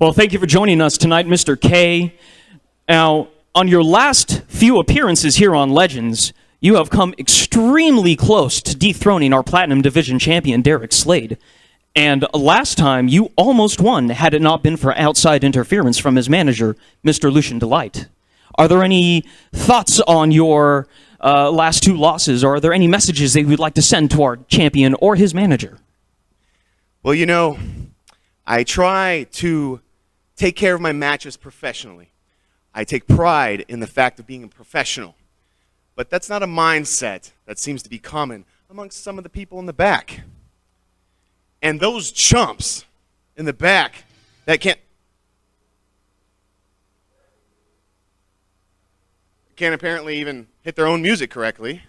Well, thank you for joining us tonight, Mr. K. Now, on your last few appearances here on Legends, you have come extremely close to dethroning our Platinum Division champion, Derek Slade. And last time, you almost won had it not been for outside interference from his manager, Mr. Lucian D. Are there any thoughts on your last two losses, or are there any messages that you would like to send to our champion or his manager? Well, you know, I try to take care of my matches professionally. I take pride in the fact of being a professional. But that's not a mindset that seems to be common amongst some of the people in the back. And those chumps in the back that can't apparently even hit their own music correctly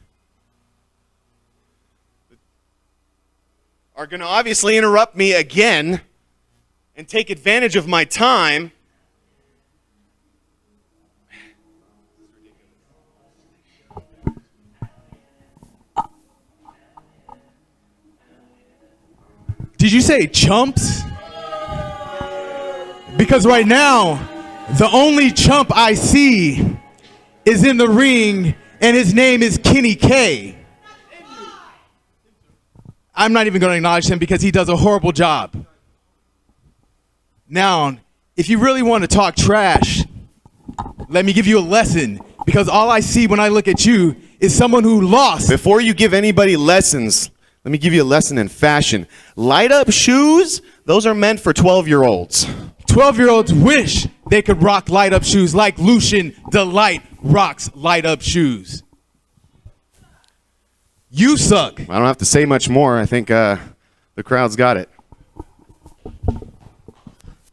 are going to obviously interrupt me again and take advantage of my time. Did you say chumps? Because right now, the only chump I see is in the ring, and his name is Kenny K. I'm not even going to acknowledge him because he does a horrible job. Now, if you really want to talk trash, let me give you a lesson, because all I see when I look at you is someone who lost. Before you give anybody lessons, let me give you a lesson in fashion. Light-up shoes, those are meant for 12-year-olds. 12-year-olds wish they could rock light-up shoes like Lucian D rocks light-up shoes. You suck. I don't have to say much more. I think the crowd's got it.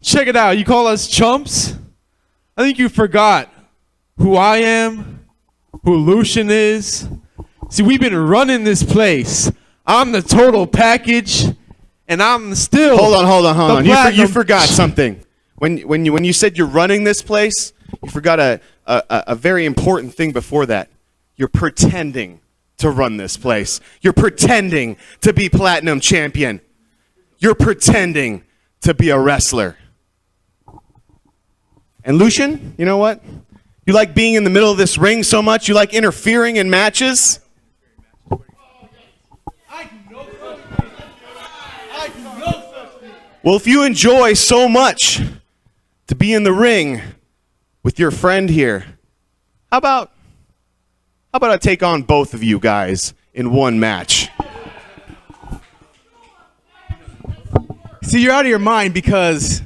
Check it out. You call us chumps? I think you forgot who I am, who Lucian is. See, we've been running this place. I'm the total package, and I'm still. Hold on. You forgot something. When you said you're running this place, you forgot a very important thing before that. You're pretending to run this place. You're pretending to be Platinum champion. You're pretending to be a wrestler. And Lucian, you know what? You like being in the middle of this ring so much? You like interfering in matches? Well, if you enjoy so much to be in the ring with your friend here, how about I take on both of you guys in one match? See, you're out of your mind because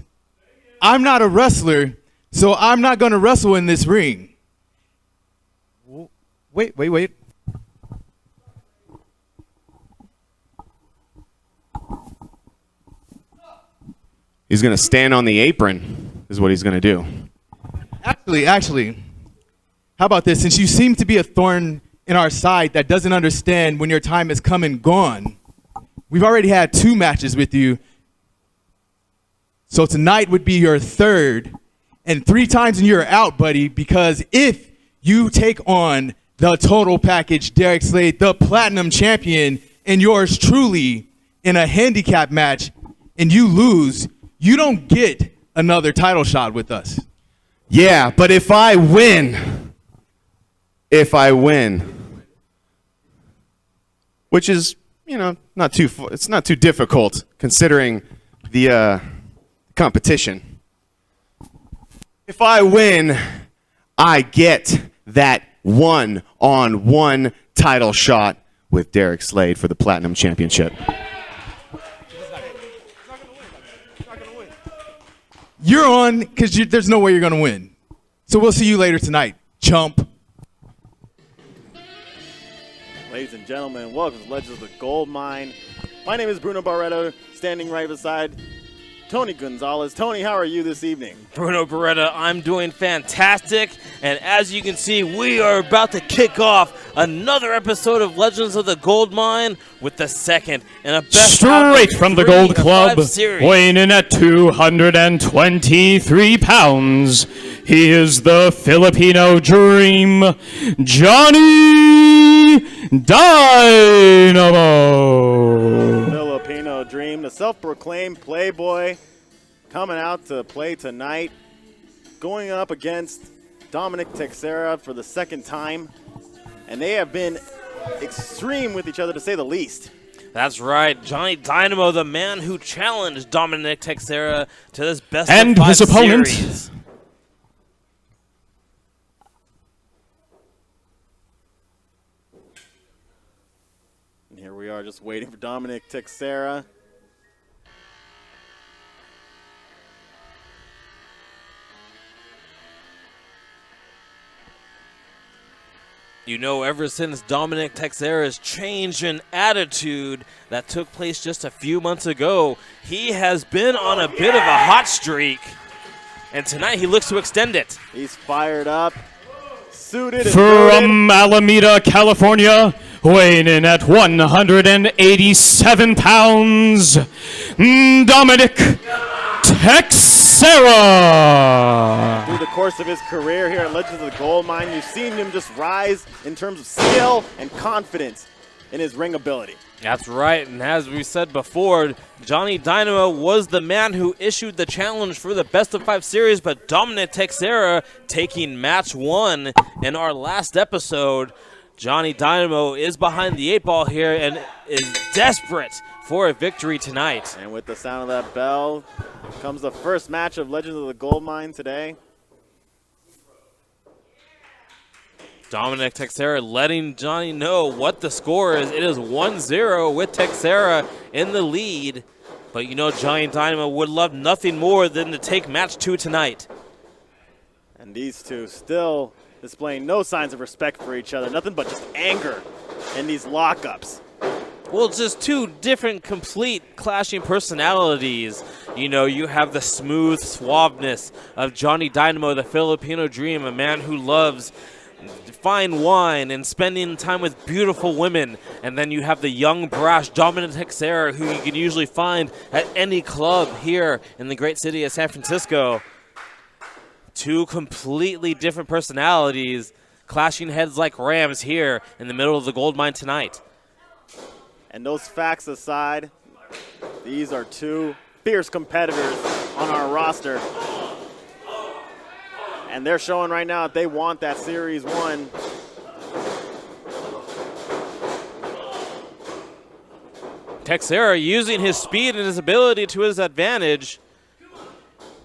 I'm not a wrestler, so I'm not going to wrestle in this ring. Wait. He's going to stand on the apron, is what he's going to do. Actually, how about this? Since you seem to be a thorn in our side that doesn't understand when your time has come and gone, we've already had 2 matches with you. So tonight would be your 3rd, and 3 times and you're out, buddy, because if you take on the total package, Derek Slade, the Platinum champion, and yours truly in a handicap match, and you lose, you don't get another title shot with us. Yeah, but if I win, which is, it's not too difficult considering the competition. If I win, I get that one-on-one title shot with Derek Slade for the Platinum Championship. You're on because there's no way you're going to win. So we'll see you later tonight, chump. Ladies and gentlemen, welcome to Legends of the Goldmine. My name is Bruno Barreto, standing right beside Tony Gonzalez. Tony, how are you this evening? Bruno Barreto, I'm doing fantastic. And as you can see, we are about to kick off another episode of Legends of the Goldmine with the second and a best straight from the Gold Club, weighing in at 223 pounds. He is the Filipino Dream, Johnny Dynamo. Filipino Dream, the self-proclaimed playboy, coming out to play tonight, going up against Dominic Teixeira for the second time, and they have been extreme with each other, to say the least. That's right. Johnny Dynamo, the man who challenged Dominic Teixeira to this best And of 5 his opponent. series. And here we are just waiting for Dominic Teixeira. You know, ever since Dominic Teixeira's change in attitude that took place just a few months ago, he has been on a bit of a hot streak. And tonight he looks to extend it. He's fired up, suited and From Alameda, California, weighing in at 187 pounds, Dominic Teixeira. through the course of his career here at Legends of the Goldmine, you've seen him just rise in terms of skill and confidence in his ring ability. That's right, and as we said before, Johnny Dynamo was the man who issued the challenge for the best of 5 series, but Dominic Teixeira taking match 1 in our last episode. Johnny Dynamo is behind the 8 ball here and is desperate for a victory tonight. And with the sound of that bell comes the first match of Legends of the Goldmine today. Dominic Teixeira letting Johnny know what the score is. It is 1-0 with Teixeira in the lead. But you know Johnny Dynamo would love nothing more than to take match 2 tonight. And these two still displaying no signs of respect for each other. Nothing but just anger in these lockups. Well, just two different, complete, clashing personalities. You know, you have the smooth suaveness of Johnny Dynamo, the Filipino dream, a man who loves fine wine and spending time with beautiful women. And then you have the young, brash Dominic Teixeira, who you can usually find at any club here in the great city of San Francisco. Two completely different personalities clashing heads like rams here in the middle of the Goldmine tonight. And those facts aside, these are two fierce competitors on our roster. And they're showing right now that they want that Series 1. Teixeira using his speed and his ability to his advantage.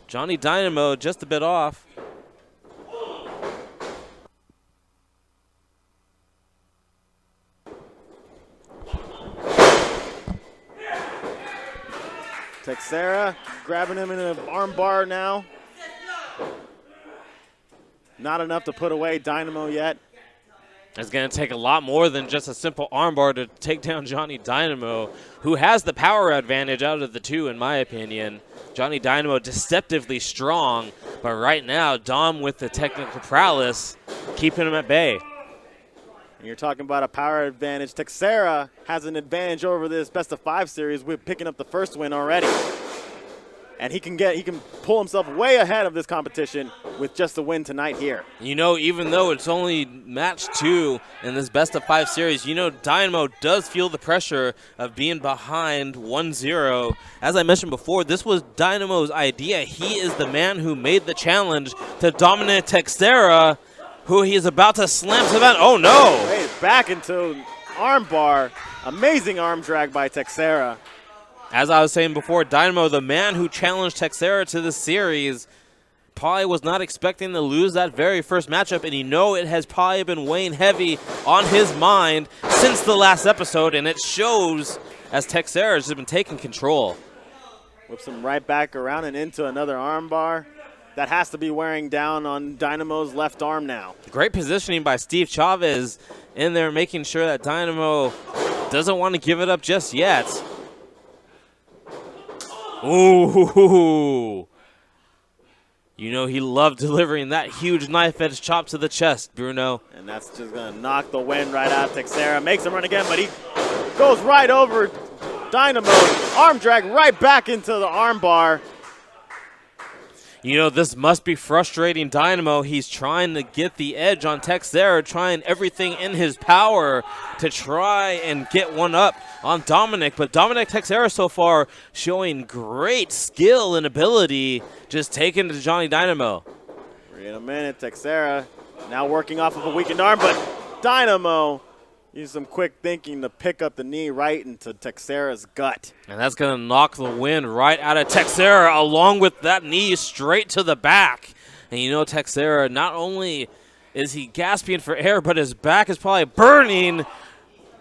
Johnny Dynamo just a bit off. Teixeira grabbing him in an arm bar now. Not enough to put away Dynamo yet. It's going to take a lot more than just a simple armbar to take down Johnny Dynamo, who has the power advantage out of the two, in my opinion. Johnny Dynamo deceptively strong, but right now, Dom with the technical prowess, keeping him at bay. And you're talking about a power advantage. Teixeira has an advantage over this best of 5 series with picking up the first win already. And he can pull himself way ahead of this competition with just a win tonight here. You know, even though it's only match 2 in this best of 5 series, you know Dynamo does feel the pressure of being behind 1-0. As I mentioned before, this was Dynamo's idea. He is the man who made the challenge to Dominic Teixeira, who he is about to slam to the mat. Oh no! Hey, back into armbar. Amazing arm drag by Teixeira. As I was saying before, Dynamo, the man who challenged Teixeira to the series, probably was not expecting to lose that very first matchup, and you know it has probably been weighing heavy on his mind since the last episode, and it shows as Teixeira has been taking control. Whips him right back around and into another armbar. That has to be wearing down on Dynamo's left arm now. Great positioning by Steve Chavez in there, making sure that Dynamo doesn't want to give it up just yet. Ooh. You know he loved delivering that huge knife-edge chop to the chest, Bruno. And that's just going to knock the wind right out of Teixeira. Makes him run again, but he goes right over Dynamo. Arm drag right back into the arm bar. You know, this must be frustrating Dynamo. He's trying to get the edge on Teixeira, trying everything in his power to try and get one up on Dominic. But Dominic Teixeira so far showing great skill and ability, just taking to Johnny Dynamo. In a minute, Teixeira now working off of a weakened arm, but Dynamo used some quick thinking to pick up the knee right into Teixeira's gut. And that's going to knock the wind right out of Teixeira, along with that knee straight to the back. And you know Teixeira, not only is he gasping for air, but his back is probably burning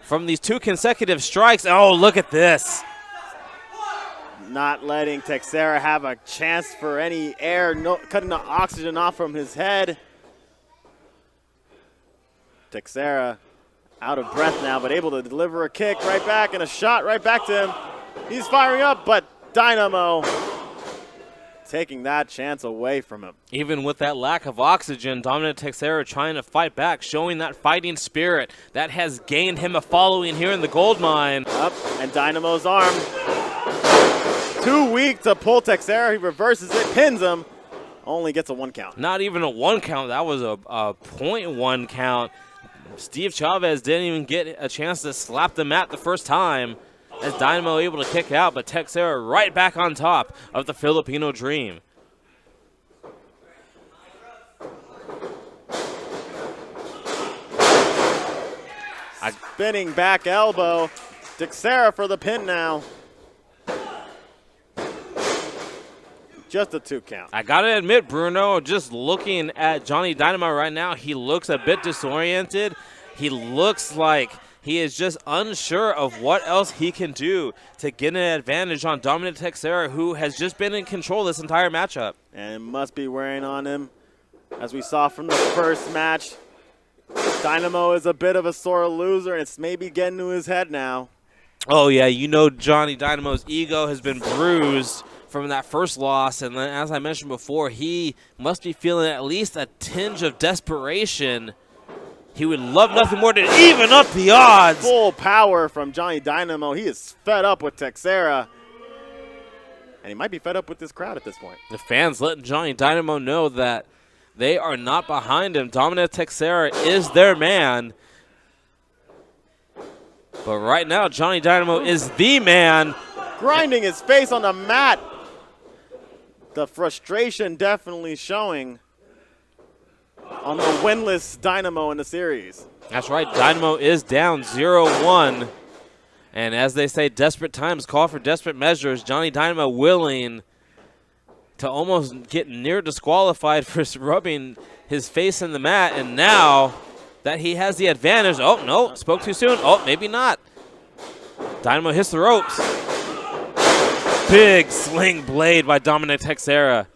from these 2 consecutive strikes. Oh, look at this. Not letting Teixeira have a chance for any air, cutting the oxygen off from his head. Teixeira out of breath now, but able to deliver a kick right back and a shot right back to him. He's firing up, but Dynamo taking that chance away from him. Even with that lack of oxygen, Dominic Teixeira trying to fight back, showing that fighting spirit that has gained him a following here in the Goldmine. Up, and Dynamo's arm. Too weak to pull Teixeira. He reverses it, pins him, only gets a 1 count. Not even a 1 count. That was a 0.1 count. Steve Chavez didn't even get a chance to slap the mat the first time as Dynamo able to kick out, but Teixeira right back on top of the Filipino Dream. Spinning back elbow. Teixeira for the pin now. Just a 2 count. I got to admit, Bruno, just looking at Johnny Dynamo right now, he looks a bit disoriented. He looks like he is just unsure of what else he can do to get an advantage on Dominic Teixeira, who has just been in control this entire matchup. And it must be wearing on him. As we saw from the first match, Dynamo is a bit of a sore loser, and it's maybe getting to his head now. Oh, yeah, you know Johnny Dynamo's ego has been bruised from that first loss, and then as I mentioned before, he must be feeling at least a tinge of desperation. He would love nothing more than even up the odds. Full power from Johnny Dynamo. He is fed up with Teixeira, and he might be fed up with this crowd at this point. The fans letting Johnny Dynamo know that they are not behind him. Dominic Teixeira is their man. But right now, Johnny Dynamo is the man. Grinding his face on the mat. The frustration definitely showing on the winless Dynamo in the series. That's right. Dynamo is down 0-1. And as they say, desperate times call for desperate measures. Johnny Dynamo willing to almost get near disqualified for rubbing his face in the mat. And now that he has the advantage. Oh, no. Spoke too soon. Oh, maybe not. Dynamo hits the ropes. Big sling blade by Dominic Teixeira.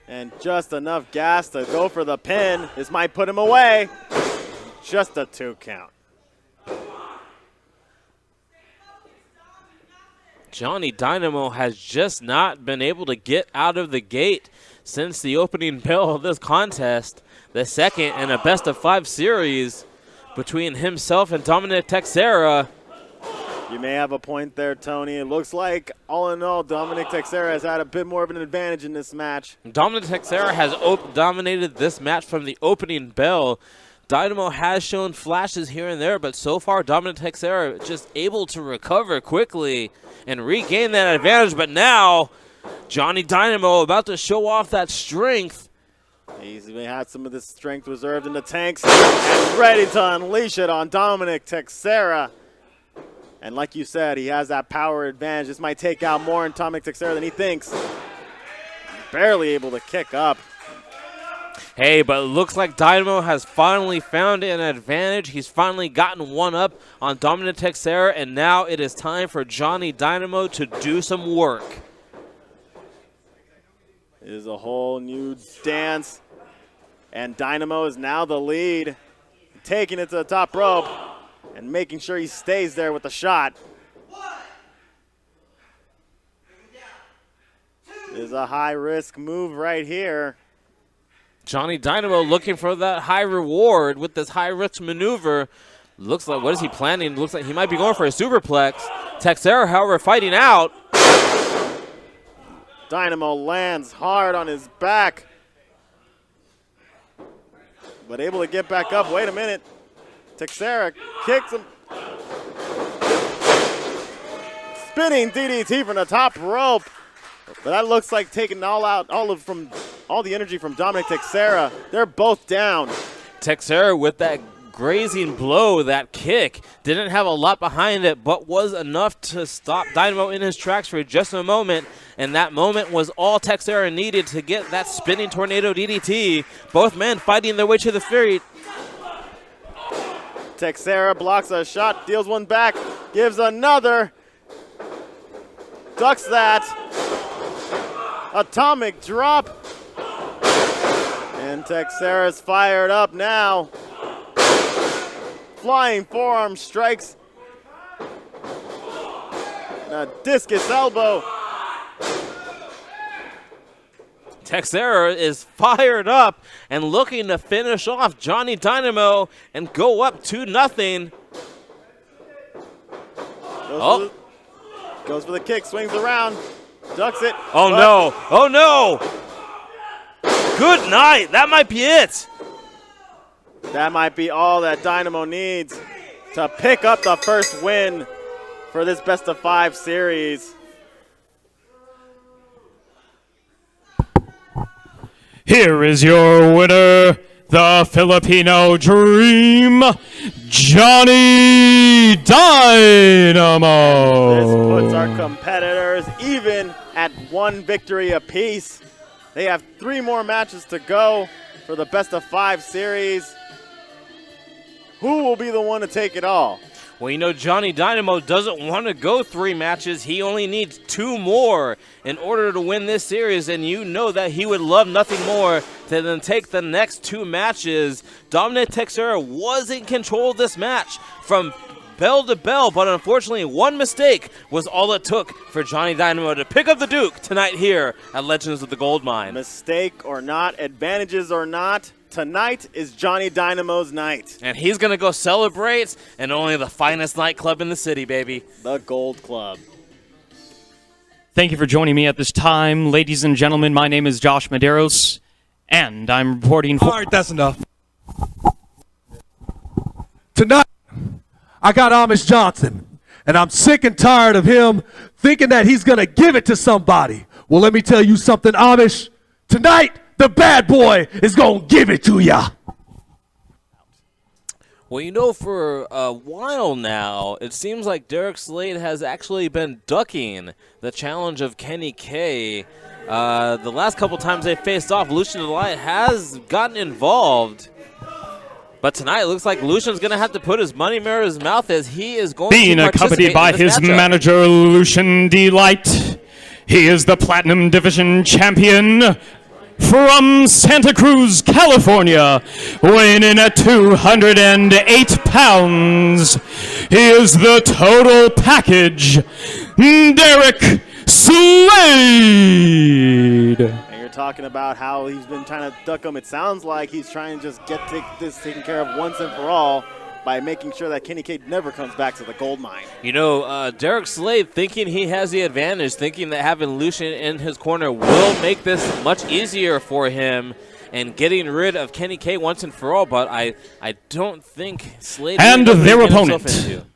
And just enough gas to go for the pin. This might put him away. Just a 2 count. Johnny Dynamo has just not been able to get out of the gate since the opening bell of this contest. The second in a best-of-5 series between himself and Dominic Teixeira. You may have a point there, Tony. It looks like, all in all, Dominic Teixeira has had a bit more of an advantage in this match. Dominic Teixeira has dominated this match from the opening bell. Dynamo has shown flashes here and there, but so far Dominic Teixeira just able to recover quickly and regain that advantage. But now, Johnny Dynamo about to show off that strength. He's had some of this strength reserved in the tanks and ready to unleash it on Dominic Teixeira. And like you said, he has that power advantage. This might take out more in Dominic Teixeira than he thinks. Barely able to kick up. Hey, but it looks like Dynamo has finally found an advantage. He's finally gotten one up on Dominic Teixeira, and now it is time for Johnny Dynamo to do some work. It is a whole new dance, and Dynamo is now the lead, taking it to the top rope and making sure he stays there with the shot. It is a high-risk move right here. Johnny Dynamo looking for that high reward with this high-risk maneuver. Looks like, what is he planning? Looks like he might be going for a superplex. Teixeira, however, fighting out. Dynamo lands hard on his back, but able to get back up. Wait a minute. Teixeira kicks him. Spinning DDT from the top rope. But that looks like taking all the energy from Dominic Teixeira. They're both down. Teixeira with that grazing blow, that kick, didn't have a lot behind it, but was enough to stop Dynamo in his tracks for just a moment. And that moment was all Teixeira needed to get that spinning tornado DDT. Both men fighting their way to the feet. Teixeira blocks a shot, deals one back, gives another. Ducks that. Atomic drop. And Teixeira's fired up now. Flying forearm strikes. A discus elbow. Teixeira is fired up and looking to finish off Johnny Dynamo and go up 2-0. Goes for the kick, swings around, ducks it. Oh no, oh no. Good night, that might be it. That might be all that Dynamo needs to pick up the first win for this best-of-5 series. Here is your winner, the Filipino Dream, Johnny Dynamo. This puts our competitors even at 1 victory apiece. They have 3 more matches to go for the best-of-5 series. Who will be the one to take it all? Well, you know, Johnny Dynamo doesn't want to go 3 matches. He only needs 2 more in order to win this series, and you know that he would love nothing more than take the next 2 matches. Dominic Teixeira was in control of this match from bell to bell, but unfortunately 1 mistake was all it took for Johnny Dynamo to pick up the Duke tonight here at Legends of the Goldmine. Mistake or not, advantages or not, tonight is Johnny Dynamo's night. And he's going to go celebrate in only the finest nightclub in the city, baby. The Gold Club. Thank you for joining me at this time. Ladies and gentlemen, my name is Josh Medeiros, and I'm reporting for... All right, that's enough. Tonight, I got Amish Johnson, and I'm sick and tired of him thinking that he's going to give it to somebody. Well, let me tell you something, Amish. Tonight, the bad boy is going to give it to ya. Well, you know, for a while now, it seems like Derek Slade has actually been ducking the challenge of Kenny K. The last couple times they faced off, Lucian D has gotten involved. But tonight it looks like Lucian's going to have to put his money where his mouth is. He is going being to accompanied by his matchup. manager, Lucian D. He is the Platinum Division champion from Santa Cruz, California, weighing in at 208 pounds. He is the total package, Derek Slade. And you're talking about how he's been trying to duck him. It sounds like he's trying to just get this taken care of once and for all by making sure that Kenny K never comes back to the gold mine. You know, Derek Slade thinking he has the advantage, thinking that having Lucian in his corner will make this much easier for him and getting rid of Kenny K once and for all, but I don't think Slade and really their knows what to get opponent. himself into.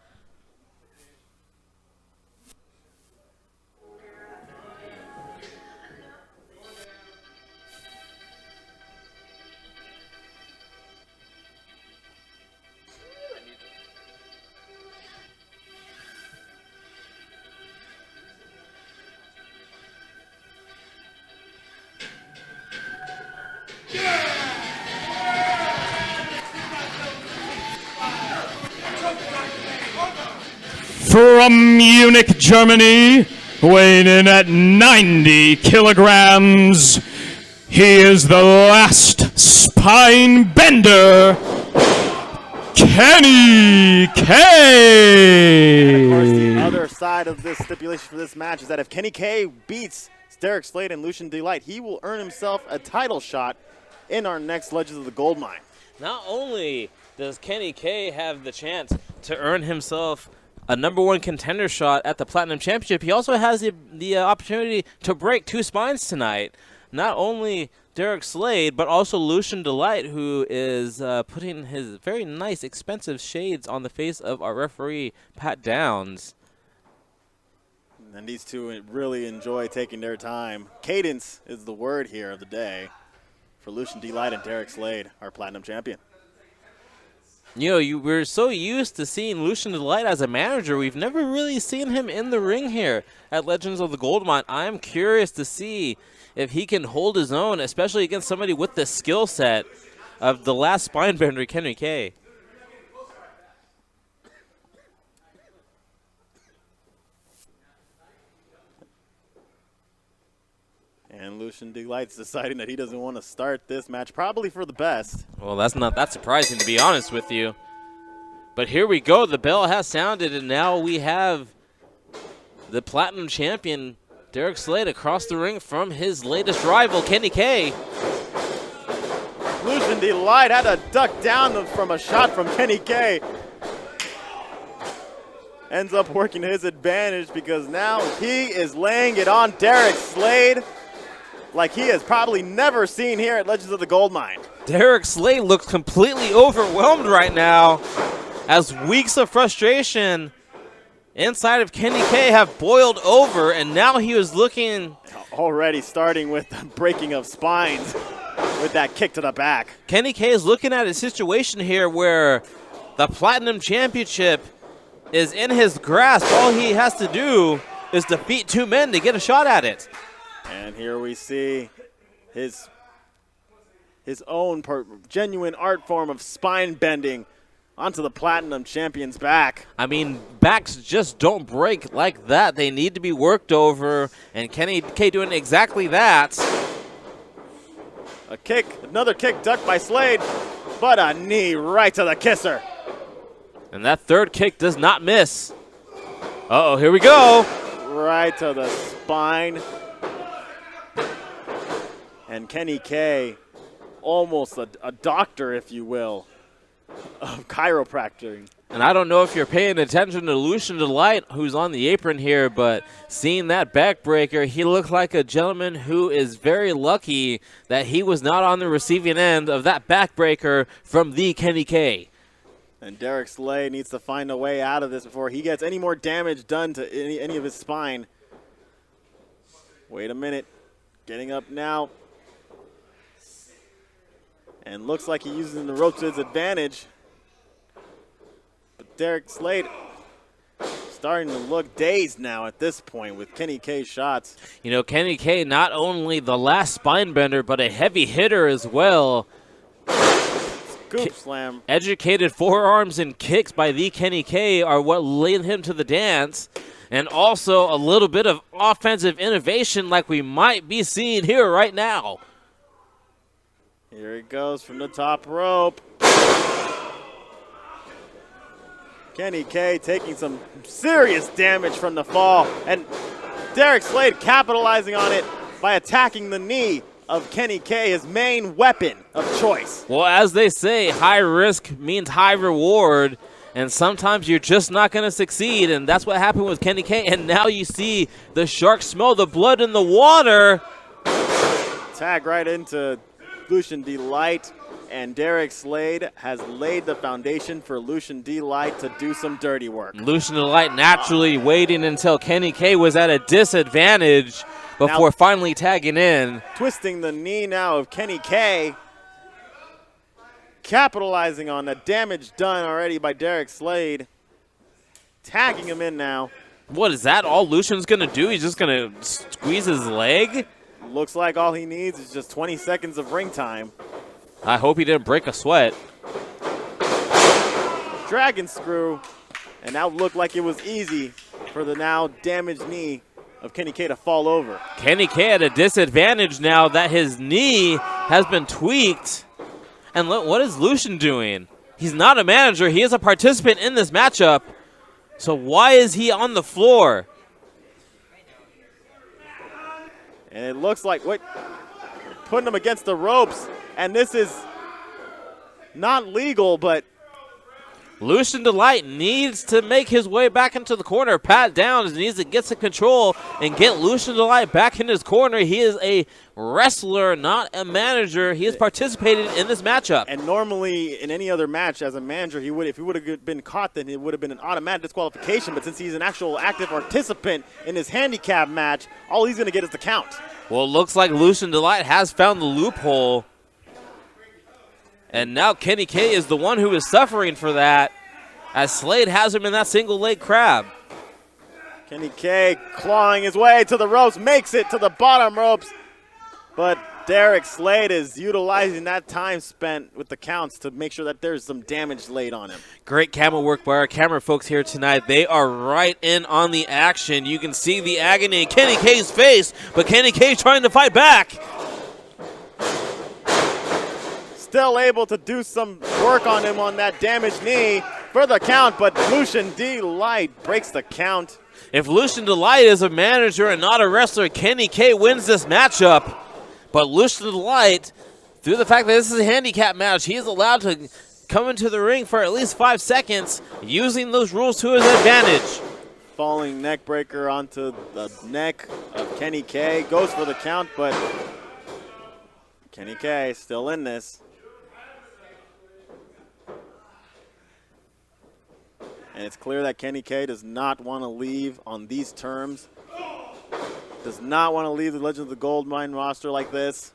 From Munich, Germany, weighing in at 90 kilograms, he is the last spine bender, Kenny K. Of course, the other side of this stipulation for this match is that if Kenny K beats Derek Slade and Lucian D, he will earn himself a title shot in our next Legends of the Goldmine. Not only does Kenny K have the chance to earn himself a #1 contender shot at the Platinum Championship. He also has the opportunity to break 2 spines tonight. Not only Derek Slade, but also Lucian Delight, who is putting his very nice, expensive shades on the face of our referee, Pat Downs. And these two really enjoy taking their time. Cadence is the word here of the day for Lucian Delight and Derek Slade, our Platinum champion. You know, we're so used to seeing Lucian Delight as a manager. We've never really seen him in the ring here at Legends of the Goldmine. I'm curious to see if he can hold his own, especially against somebody with the skill set of the last spinebender, Kenny K. And Lucian Delight's deciding that he doesn't want to start this match, probably for the best. Well, that's not that surprising, to be honest with you. But here we go. The bell has sounded, and now we have the Platinum champion, Derek Slade, across the ring from his latest rival, Kenny K. Lucian Delight had to duck down from a shot from Kenny K. Ends up working to his advantage because now he is laying it on Derek Slade like he has probably never seen here at Legends of the Goldmine. Derek Slade looks completely overwhelmed right now as weeks of frustration inside of Kenny K have boiled over, and now he was looking... Already starting with the breaking of spines with that kick to the back. Kenny K is looking at a situation here where the Platinum Championship is in his grasp. All he has to do is defeat 2 men to get a shot at it. And here we see his own genuine art form of spine bending onto the Platinum Champion's back. I mean, backs just don't break like that. They need to be worked over, and Kenny K doing exactly that. A kick, another kick ducked by Slade, but a knee right to the kisser. And that third kick does not miss. Uh-oh, here we go. Right to the spine. And Kenny K, almost a doctor, if you will, of chiropractic. And I don't know if you're paying attention to Lucian Delight, who's on the apron here, but seeing that backbreaker, he looked like a gentleman who is very lucky that he was not on the receiving end of that backbreaker from the Kenny K. And Derek Slade needs to find a way out of this before he gets any more damage done to any of his spine. Wait a minute. Getting up now. And looks like he's using the rope to his advantage. But Derek Slade starting to look dazed now at this point with Kenny K's shots. You know, Kenny K, not only the last spine bender, but a heavy hitter as well. Scoop slam. Educated forearms and kicks by the Kenny K are what led him to the dance. And also a little bit of offensive innovation like we might be seeing here right now. Here he goes from the top rope. Kenny K taking some serious damage from the fall. And Derek Slade capitalizing on it by attacking the knee of Kenny K, his main weapon of choice. Well, as they say, high risk means high reward. And sometimes you're just not going to succeed. And that's what happened with Kenny K. And now you see the shark smell the blood in the water. Tag right into Lucian Delight, and Derek Slade has laid the foundation for Lucian Delight to do some dirty work. Lucian Delight naturally waiting until Kenny K was at a disadvantage before finally tagging in. Twisting the knee now of Kenny K, capitalizing on the damage done already by Derek Slade, tagging him in now. What is that all Lucian's going to do? He's just going to squeeze his leg? Looks like all he needs is just 20 seconds of ring time. I hope he didn't break a sweat. Dragon screw, and now looked like it was easy for the now damaged knee of Kenny K to fall over. Kenny K at a disadvantage now that his knee has been tweaked. And look, what is Lucian doing? He's not a manager. He is a participant in this matchup. So why is he on the floor? And it looks like, putting him against the ropes. And this is not legal, but Lucian Delight needs to make his way back into the corner. Pat Downs needs to get some control and get Lucian Delight back in his corner. He is a wrestler, not a manager. He has participated in this matchup. And normally in any other match as a manager, if he would have been caught, then it would have been an automatic disqualification. But since he's an actual active participant in this handicap match, all he's going to get is the count. Well, it looks like Lucian Delight has found the loophole. And now Kenny K is the one who is suffering for that, as Slade has him in that single leg crab. Kenny K clawing his way to the ropes, makes it to the bottom ropes. But Derek Slade is utilizing that time spent with the counts to make sure that there's some damage laid on him. Great camera work by our camera folks here tonight. They are right in on the action. You can see the agony in Kenny K's face, but Kenny K trying to fight back. Still able to do some work on him on that damaged knee for the count, but Lucian D. Light breaks the count. If Lucian Delight is a manager and not a wrestler, Kenny K wins this matchup. But Lucian Delight, through the fact that this is a handicap match, he is allowed to come into the ring for at least 5 seconds, using those rules to his advantage. Falling neck breaker onto the neck of Kenny K. Goes for the count, but Kenny K still in this. And it's clear that Kenny K does not want to leave on these terms. Does not want to leave the Legends of the Goldmine roster like this.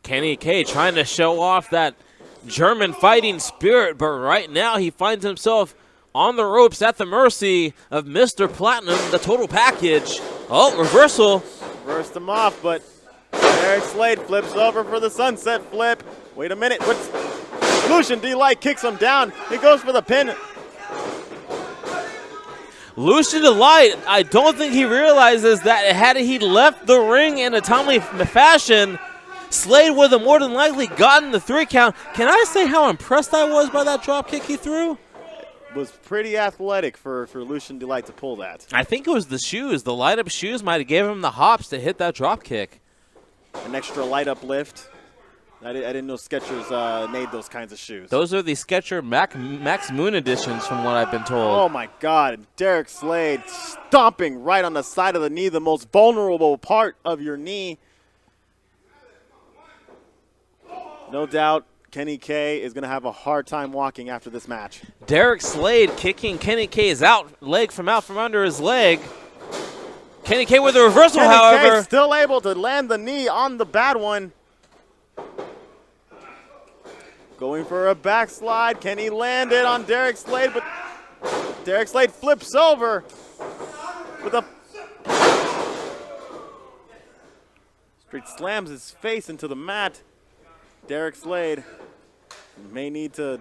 Kenny K trying to show off that German fighting spirit, but right now he finds himself on the ropes at the mercy of Mr. Platinum, the total package. Oh, reversal. Reversed him off, but Derek Slade flips over for the sunset flip. Wait a minute. Lucian D. Light kicks him down. He goes for the pin. Lucian Delight, I don't think he realizes that had he left the ring in a timely fashion, Slade would have more than likely gotten the 3 count. Can I say how impressed I was by that drop kick he threw? It was pretty athletic for Lucian Delight to pull that. I think it was the shoes. The light-up shoes might have given him the hops to hit that drop kick. An extra light-up lift. I didn't know Skechers made those kinds of shoes. Those are the Skechers Max Moon editions from what I've been told. Oh, my God. Derek Slade stomping right on the side of the knee, the most vulnerable part of your knee. No doubt Kenny K is going to have a hard time walking after this match. Derek Slade kicking Kenny K's leg from out from under his leg. Kenny K with a reversal, however. Kenny K still able to land the knee on the bad one. Going for a backslide. Can he land it on Derek Slade? But Derek Slade flips over with a straight slams his face into the mat. Derek Slade may need to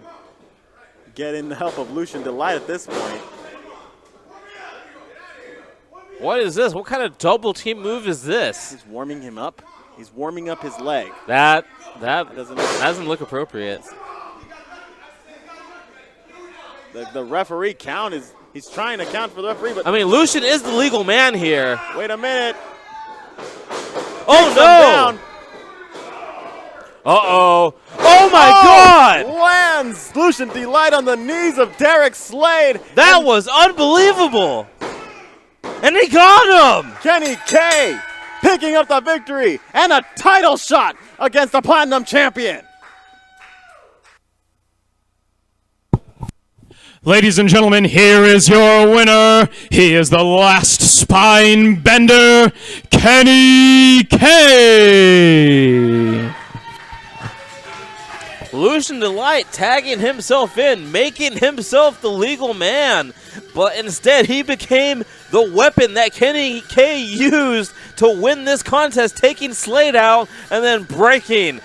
get in the help of Lucian Delight at this point. What is this? What kind of double team move is this? He's warming him up. He's warming up his leg. That doesn't look appropriate. The referee count is, he's trying to count for the referee, but I mean, Lucian is the legal man here. wait a minute. Oh, no! Uh-oh. Oh, my God! Lands Lucian Delight on the knees of Derek Slade. That was unbelievable. And he got him! Kenny K picking up the victory and a title shot against the Platinum Champion. Ladies and gentlemen, here is your winner. He is the last spine bender, Kenny K. Lucian Delight tagging himself in, making himself the legal man. But instead, he became the weapon that Kenny K used to win this contest, taking Slade out and then breaking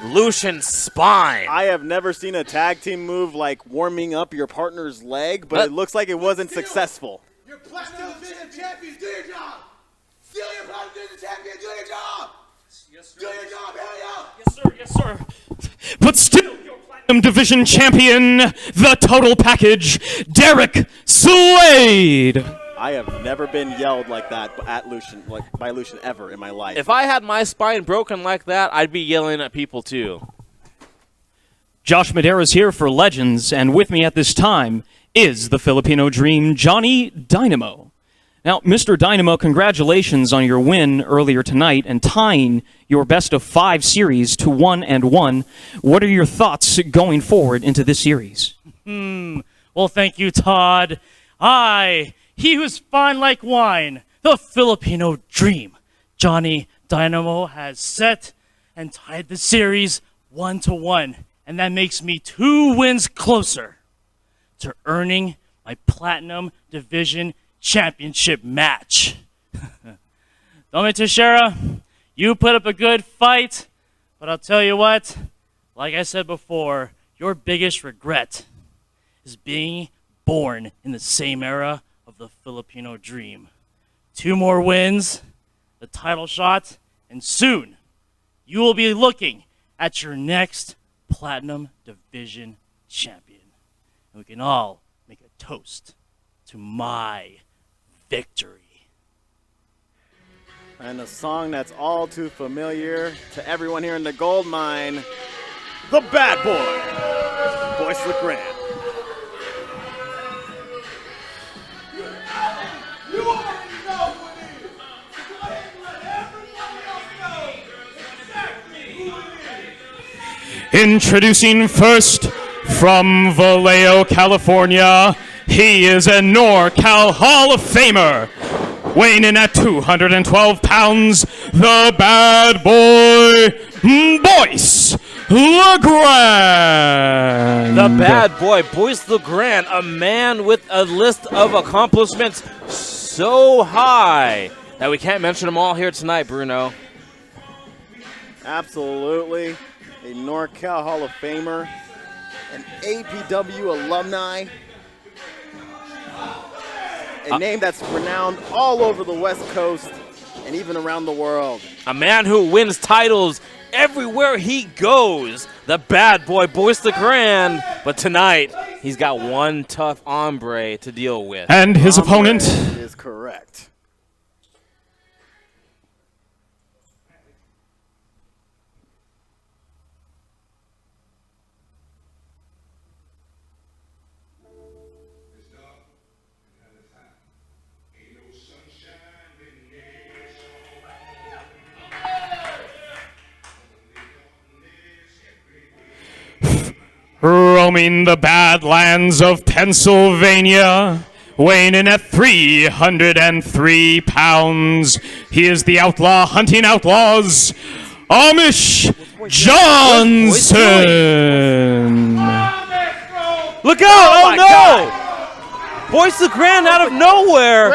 Lucian's spine. I have never seen a tag team move like warming up your partner's leg, but it looks like it wasn't successful. Your Platinum Division champions, do your job. Still your Platinum Division champion, do your job. Yes, sir. Do your job, hell yeah. Yes, sir. Yes, sir. But still, your Platinum Division champion, the total package, Derek Slade. I have never been yelled like that at Lucian, by Lucian ever in my life. If I had my spine broken like that, I'd be yelling at people too. Josh Madera's here for Legends, and with me at this time is the Filipino Dream, Johnny Dynamo. Now, Mr. Dynamo, congratulations on your win earlier tonight and tying your best-of-5 series to 1-1. What are your thoughts going forward into this series? Well, thank you, Todd. He who's fine like wine, the Filipino Dream, Johnny Dynamo, has set and tied the series 1-1, and that makes me 2 wins closer to earning my Platinum Division Championship match. Dominic Teixeira, you put up a good fight, but I'll tell you what, like I said before, your biggest regret is being born in the same era of the Filipino Dream. 2 more wins, the title shot, and soon you will be looking at your next Platinum Division champion. And we can all make a toast to my victory. And a song that's all too familiar to everyone here in the Goldmine, the Bad Boy, Boyce LeGrande. Introducing first from Vallejo, California, he is a NorCal Hall of Famer. Weighing in at 212 pounds, the Bad Boy, Boyce LeGrande. The Bad Boy, Boyce LeGrande, a man with a list of accomplishments so high that we can't mention them all here tonight, Bruno. Absolutely. A NorCal Hall of Famer, an APW alumni, a name that's renowned all over the West Coast and even around the world. A man who wins titles everywhere he goes, the Bad Boy, Boyce LeGrande. But tonight, he's got one tough hombre to deal with. And his opponent is correct. roaming the badlands of Pennsylvania, weighing in at 303 pounds. He is the outlaw hunting outlaws, Amish Johnson. Look out! Oh, no! Boyce LeGrande out of nowhere,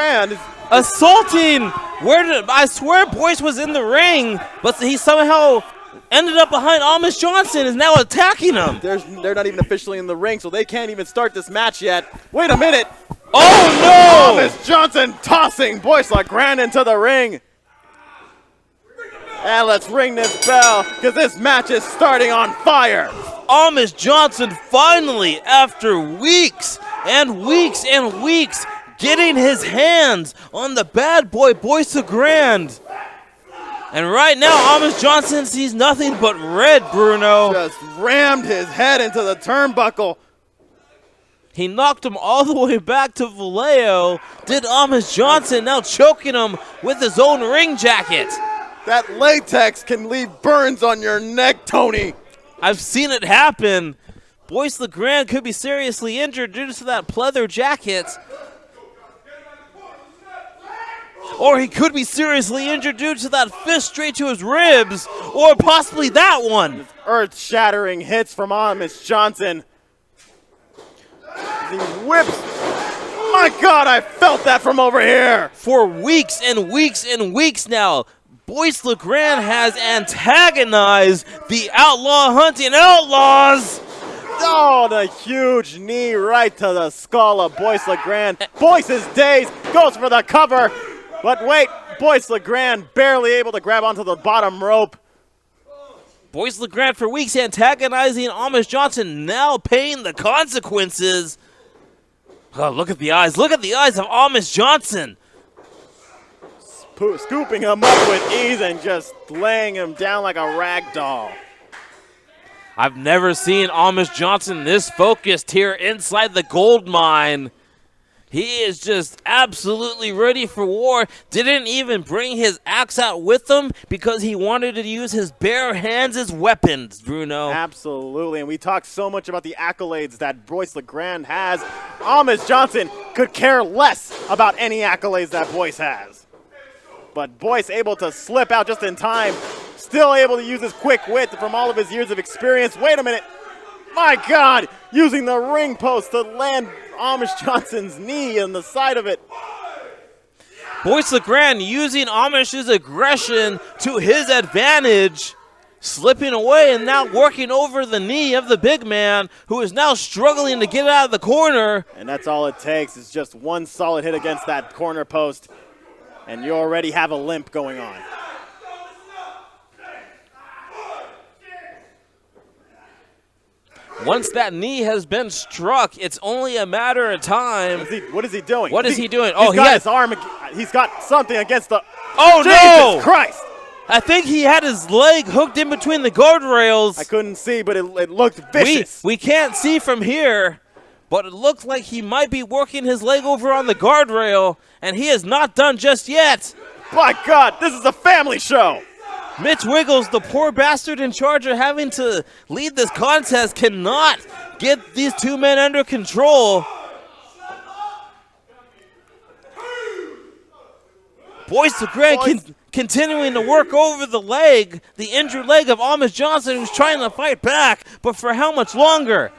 assaulting. I swear Boyce was in the ring, but he somehow ended up behind Amish Johnson, is now attacking him. They're not even officially in the ring, so they can't even start this match yet. Wait a minute. Oh, no! Amish Johnson tossing Boyce LeGrande into the ring. And let's ring this bell, because this match is starting on fire. Amish Johnson finally, after weeks and weeks and weeks, getting his hands on the Bad Boy Boyce LeGrande. And right now, Amish Johnson sees nothing but red, Bruno. Just rammed his head into the turnbuckle. He knocked him all the way back to Vallejo. Did Amish Johnson, now choking him with his own ring jacket. That latex can leave burns on your neck, Tony. I've seen it happen. Boyce LeGrande could be seriously injured due to that pleather jacket. Or he could be seriously injured due to that fist straight to his ribs. Or possibly that one. Earth-shattering hits from Amish Johnson. He whips. My God, I felt that from over here. For weeks and weeks and weeks now, Boyce LeGrande has antagonized the outlaw hunting outlaws. Oh, the huge knee right to the skull of Boyce LeGrande. Boyce's days goes for the cover. But wait, Boyce LeGrande barely able to grab onto the bottom rope. Boyce LeGrande for weeks antagonizing Amish Johnson, now paying the consequences. Oh, look at the eyes. Look at the eyes of Amish Johnson. Scooping him up with ease and just laying him down like a rag doll. I've never seen Amish Johnson this focused here inside the gold mine. He is just absolutely ready for war. Didn't even bring his axe out with him because he wanted to use his bare hands as weapons, Bruno. Absolutely, and we talked so much about the accolades that Boyce LeGrande has. Amish Johnson could care less about any accolades that Boyce has. But Boyce able to slip out just in time, still able to use his quick wit from all of his years of experience. Wait a minute. My God, using the ring post to land Amish Johnson's knee on the side of it. Boyce LeGrande using Amish's aggression to his advantage, slipping away and now working over the knee of the big man, who is now struggling to get out of the corner. And that's all it takes is just one solid hit against that corner post, and you already have a limp going on. Once that knee has been struck, it's only a matter of time. What is he doing? What is he doing? He's got his arm. He's got something against the. Oh, Jesus no! Christ! I think he had his leg hooked in between the guardrails. I couldn't see, but it looked vicious. We can't see from here, but it looked like he might be working his leg over on the guardrail, and he is not done just yet. My God, this is a family show. Mitch Wiggles, the poor bastard in charge of having to lead this contest, cannot get these two men under control. Boyce LeGrande continuing to work over the leg, the injured leg of Amish Johnson, who's trying to fight back, but for how much longer?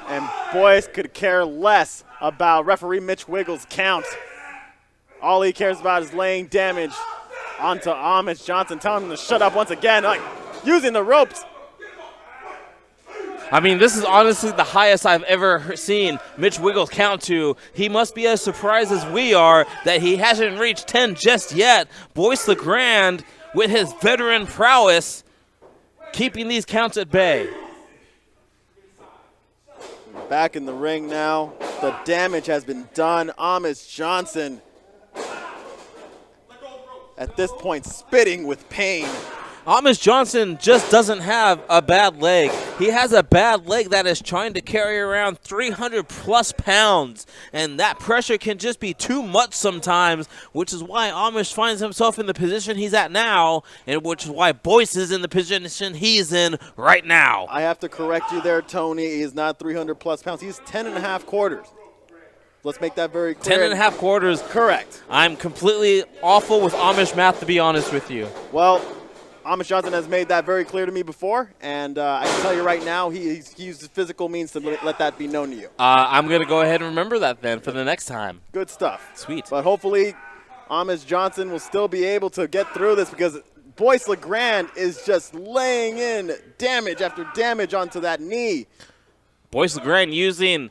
And Boyce could care less about referee Mitch Wiggles' count. All he cares about is laying damage onto Amish Johnson, telling him to shut up once again, like using the ropes. I mean, this is honestly the highest I've ever seen Mitch Wiggles count to. He must be as surprised as we are that he hasn't reached 10 just yet. Boyce LeGrande, with his veteran prowess, keeping these counts at bay. Back in the ring now. The damage has been done. Amish Johnson, at this point, spitting with pain. Amish Johnson just doesn't have a bad leg. He has a bad leg that is trying to carry around 300-plus pounds, and that pressure can just be too much sometimes, which is why Amish finds himself in the position he's at now, and which is why Boyce is in the position he's in right now. I have to correct you there, Tony. He is not 300-plus pounds. He's 10 and a half quarters. Let's make that very clear. 10 and a half quarters. Correct. I'm completely awful with Amish math, to be honest with you. Well, Amish Johnson has made that very clear to me before, and I can tell you right now, he used his physical means to let that be known to you. I'm going to go ahead and remember that then for the next time. Good stuff. Sweet. But hopefully, Amish Johnson will still be able to get through this, because Boyce LeGrande is just laying in damage after damage onto that knee. Boyce LeGrande using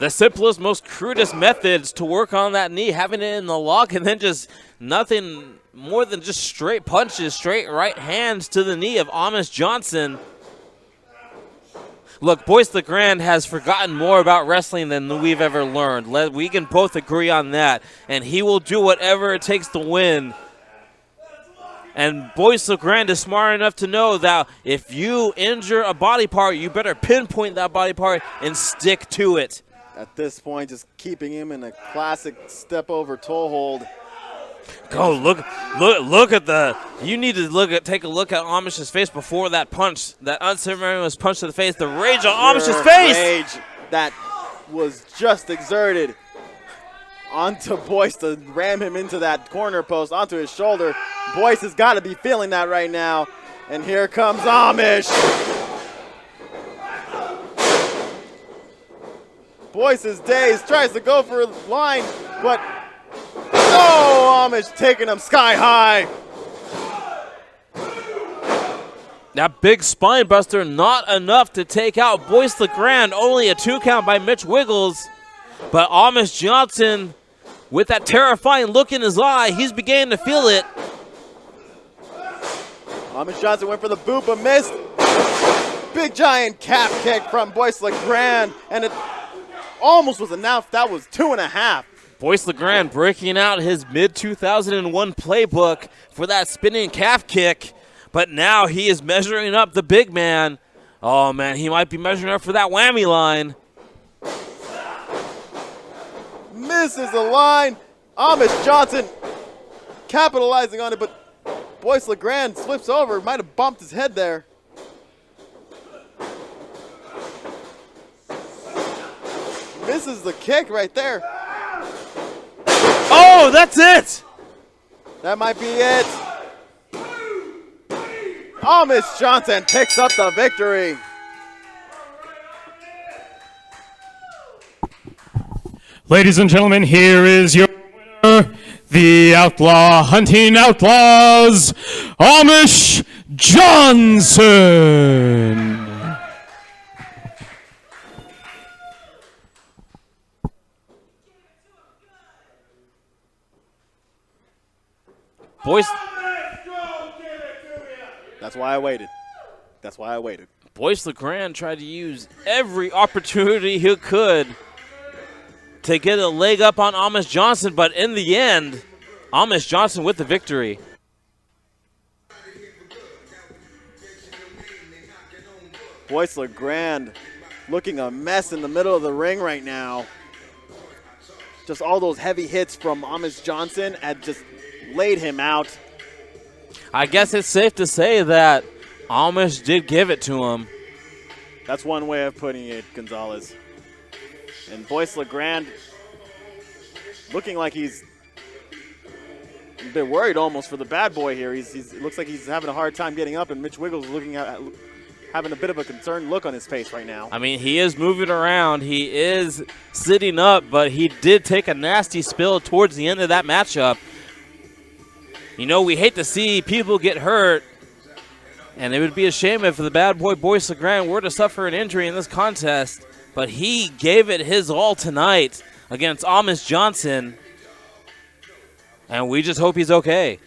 the simplest, most crudest methods to work on that knee, having it in the lock, and then just nothing more than just straight punches, straight right hands to the knee of Amish Johnson. Look, Boyce LeGrande has forgotten more about wrestling than we've ever learned. We can both agree on that, and he will do whatever it takes to win. And Boyce LeGrande is smart enough to know that if you injure a body part, you better pinpoint that body part and stick to it. At this point, just keeping him in a classic step-over toe hold. Go look at the. You need to take a look at Amish's face before that punch, that unceremonious punch to the face. The rage on Amish's face. Rage that was just exerted onto Boyce to ram him into that corner post, onto his shoulder. Boyce has got to be feeling that right now. And here comes Amish. Boyce is dazed, tries to go for a line, but oh, Amish taking him sky high. That big spine buster, not enough to take out Boyce LeGrande. Only a 2 count by Mitch Wiggles. But Amish Johnson, with that terrifying look in his eye, he's beginning to feel it. Amish Johnson went for the boot, but missed. Big giant calf kick from Boyce LeGrande, and it almost was announced that was 2.5. Boyce LeGrande breaking out his mid-2001 playbook for that spinning calf kick, but now he is measuring up the big man. Oh, man, he might be measuring up for that whammy line. Misses the line. Amish Johnson capitalizing on it, but Boyce LeGrande flips over. Might have bumped his head there. Misses the kick right there. Oh, that's it. That might be it. Amish Johnson picks up the victory. Ladies and gentlemen, here is your winner, the Outlaw Hunting Outlaws, Amish Johnson. Boyce That's why I waited. That's why I waited. Boyce LeGrande tried to use every opportunity he could to get a leg up on Amish Johnson, but in the end, Amish Johnson with the victory. Boyce LeGrande looking a mess in the middle of the ring right now. Just all those heavy hits from Amish Johnson had just laid him out. I guess it's safe to say that Amish did give it to him. That's one way of putting it, Gonzalez. And Boyce LeGrande looking like he's a bit worried almost for the bad boy here. It looks like he's having a hard time getting up, and Mitch Wiggles looking at having a bit of a concerned look on his face right now. I mean, he is moving around. He is sitting up, but he did take a nasty spill towards the end of that matchup. You know, we hate to see people get hurt, and it would be a shame if the bad boy Boyce LeGrande were to suffer an injury in this contest, but he gave it his all tonight against Amish Johnson, and we just hope he's okay.